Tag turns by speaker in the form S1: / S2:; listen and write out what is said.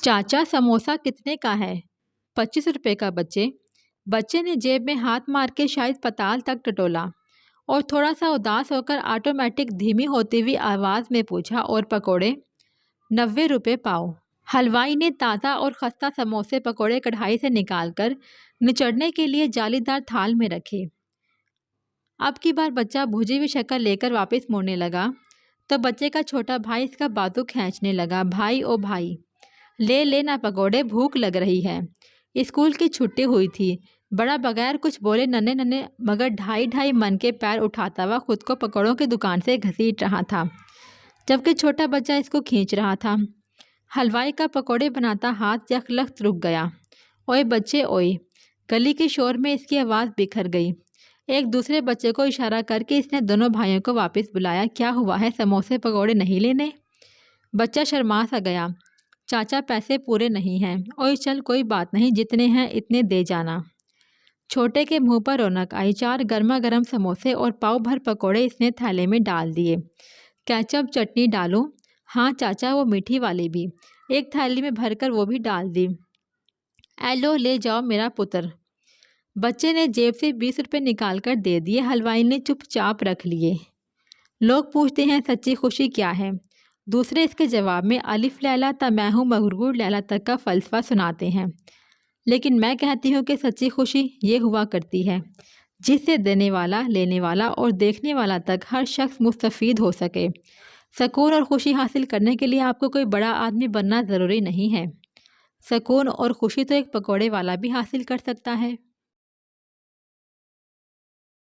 S1: चाचा समोसा कितने का है? 25 रुपए का बच्चे। बच्चे ने जेब में हाथ मार के शायद पताल तक टटोला और थोड़ा सा उदास होकर ऑटोमेटिक धीमी होती हुई आवाज में पूछा, और पकोड़े? 90 रुपए पाव। हलवाई ने ताज़ा और खस्ता समोसे पकोड़े कढ़ाई से निकालकर निचड़ने के लिए जालीदार थाल में रखे। अब की बार बच्चा भुजी हुई शक्ल लेकर वापस मुड़ने लगा तो बच्चे का छोटा भाई इसका बाजू खींचने लगा। भाई ओ भाई, ले लेना पकोड़े, भूख लग रही है। स्कूल की छुट्टी हुई थी। बड़ा बगैर कुछ बोले नन्हे नन्हे मगर ढाई ढाई मन के पैर उठाता हुआ खुद को पकौड़ों की दुकान से घसीट रहा था, जबकि छोटा बच्चा इसको खींच रहा था। हलवाई का पकौड़े बनाता हाथ यकलख्त रुक गया। ओए बच्चे ओए, गली के शोर में इसकी आवाज़ बिखर गई। एक दूसरे बच्चे को इशारा करके इसने दोनों भाइयों को वापस बुलाया। क्या हुआ है, समोसे पकौड़े नहीं लेने? बच्चा शर्मा सा गया। चाचा पैसे पूरे नहीं हैं। ओए चल कोई बात नहीं, जितने हैं इतने दे जाना। छोटे के मुंह पर रौनक आई। 4 गर्मा गर्म समोसे और पाव भर पकौड़े इसने थैले में डाल दिए। केचप चटनी डालूं? हाँ चाचा, वो मीठी वाली भी। एक थाली में भरकर वो भी डाल दी। एलो ले जाओ मेरा पुत्र। बच्चे ने जेब से 20 रुपए निकाल कर दे दिए। हलवाई ने चुपचाप रख लिए। लोग पूछते हैं सच्ची खुशी क्या है, दूसरे इसके जवाब में अलिफ लैला ता मैं हूँ मगरूर लैला तक का फ़लसफ़ा सुनाते हैं। लेकिन मैं कहती हूँ कि सच्ची खुशी ये हुआ करती है जिससे देने वाला, लेने वाला और देखने वाला तक हर शख्स मुस्तफ़ीद हो सके। सुकून और खुशी हासिल करने के लिए आपको कोई बड़ा आदमी बनना ज़रूरी नहीं है। सुकून और खुशी तो एक पकौड़े वाला भी हासिल कर सकता है।